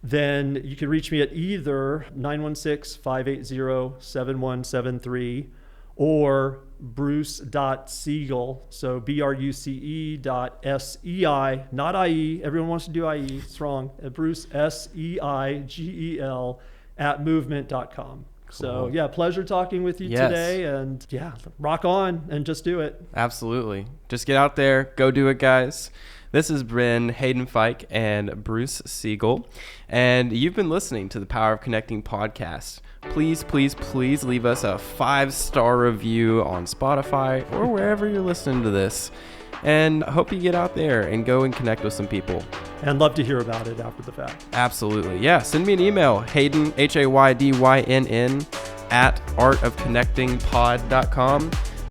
then you can reach me at either 916-580-7173 or bruce.seigel, so BRUCE.SEI, not IE. Everyone wants to do IE. It's wrong. Bruce, SEIGEL @movement.com. So Cool. yeah, pleasure talking with you Yes. today, and yeah, rock on and just do it. Absolutely. Just get out there. Go do it, guys. This is Bryn Hayden Fike and Bruce Seigel, and you've been listening to the Power of Connecting podcast. Please, please, please leave us a 5-star review on Spotify or wherever you're listening to this. And I hope you get out there and go and connect with some people. And love to hear about it after the fact. Absolutely. Yeah. Send me an email, Hayden, HAYDYNN, at artofconnectingpod.com.